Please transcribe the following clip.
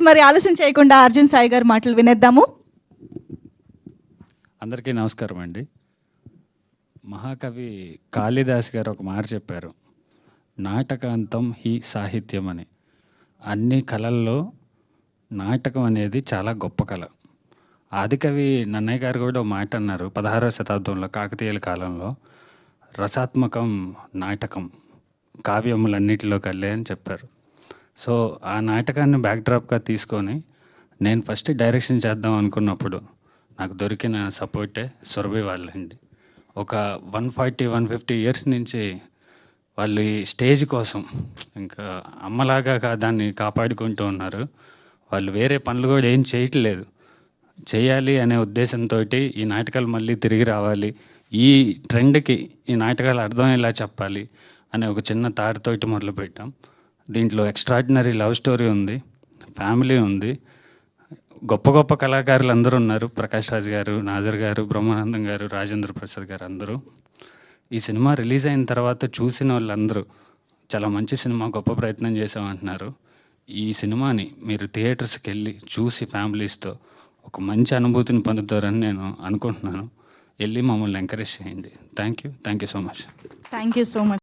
మరి ఆలస్యం చేయకుండా అర్జున్ సాయి గారు మాటలు వినేద్దాము. అందరికీ నమస్కారం అండి. మహాకవి కాళిదాస్ గారు ఒక మాట చెప్పారు, నాటకాంతం హి సాహిత్యం అని. అన్ని కళల్లో నాటకం అనేది చాలా గొప్ప కళ. ఆదికవి నన్నయ్య గారు కూడా ఒక మాట అన్నారు 16వ శతాబ్దంలో కాకతీయుల కాలంలో, రసాత్మకం నాటకం కావ్యములన్నిటిలో కల్లే అని చెప్పారు. సో ఆ నాటకాన్ని బ్యాక్డ్రాప్గా తీసుకొని నేను ఫస్ట్ డైరెక్షన్ చేద్దాం అనుకున్నప్పుడు నాకు దొరికిన సపోర్టే సురభి వాళ్ళండి. ఒక 140-150 ఇయర్స్ నుంచి వాళ్ళు ఈ స్టేజ్ కోసం ఇంకా అమ్మలాగా దాన్ని కాపాడుకుంటూ ఉన్నారు. వాళ్ళు వేరే పనులు కూడా ఏం చేయట్లేదు. చేయాలి అనే ఉద్దేశంతో ఈ నాటకాలు మళ్ళీ తిరిగి రావాలి, ఈ ట్రెండ్కి ఈ నాటకాలు అర్థమయ్యేలా చెప్పాలి అనే ఒక చిన్న తాడుతోటి మొదలుపెట్టాం. దీంట్లో ఎక్స్ట్రాడినరీ లవ్ స్టోరీ ఉంది, ఫ్యామిలీ ఉంది, గొప్ప గొప్ప కళాకారులు అందరూ ఉన్నారు. ప్రకాష్ రాజ్ గారు, నాజర్ గారు, బ్రహ్మానందం గారు, రాజేంద్ర ప్రసాద్ గారు అందరూ. ఈ సినిమా రిలీజ్ అయిన తర్వాత చూసిన వాళ్ళందరూ చాలా మంచి సినిమా, గొప్ప ప్రయత్నం చేసామంటున్నారు. ఈ సినిమాని మీరు థియేటర్స్కి వెళ్ళి చూసి ఫ్యామిలీస్తో ఒక మంచి అనుభూతిని పొందుతారని నేను అనుకుంటున్నాను. వెళ్ళి మమ్మల్ని ఎంకరేజ్ చేయండి. Thank you so much. Thank you so much.